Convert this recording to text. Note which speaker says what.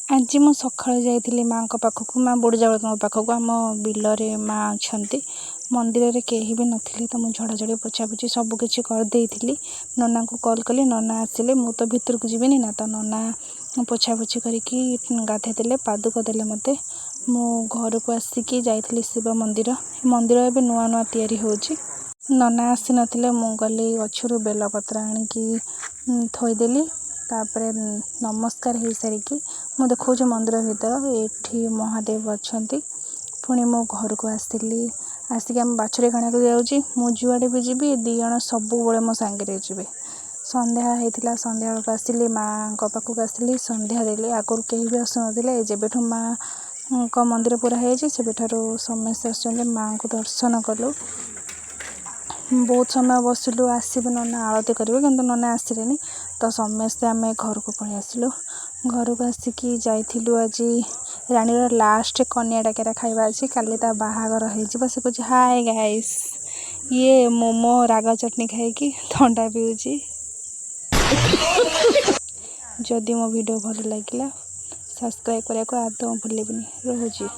Speaker 1: आज मु सकाळु जाइली माँ पाखक माँ बुढ़ी जगत पाखक आम बिलरे माँ अच्छा मंदिर रे केही भी नथिली तो मुझे झड़ाझड़ी पोछापोछी सबकि करदेली। नना को कॉल कली नना आसिले मु तो भितर को जीविनी ना तो नना पोछापोछी करके गाधे देले पादुक देले मते मु घर को आसिकी जाइली शिव मंदिर मंदिर ए नुआ नुआ तैयारी होची। नना आसी नथिले मु गली गछरु बेलपत्र आनिकी थोईदेली तापरे नमस्कार हो सारिकी मु देखो मंदिर भीतर एठी महादेव अच्छा पुणी मो घर को आसली आसिक आम बाछुरी खाना को जाऊँगी मु जुआड़े भी जी दी जन सब मो सांगे जी संध्या होता संध्या बेलू आसली माँ पाखक आसली संध्या देली आगुरी कहीं भी आसुना जब माँ मंदिर पूरा होती से समस्ते आस माँ को दर्शन कलु बहुत समय बसिलु आसबु नना आलती करेंगे कि नना आसिले तो समस्ते आम घर को पलि आसिलु। घर को आसिकी जाइलु आज रानीर लास्ट कन्या डाकेरा खाइबा अच्छी काली ता बाहागर हो से कुछ हाय गाइस ये मोमो राग चटनी खाई थंडा पिऊँगी। जदि मो वीडियो भल लगे सब्सक्राइब करने को आदौ भूलें रोजी।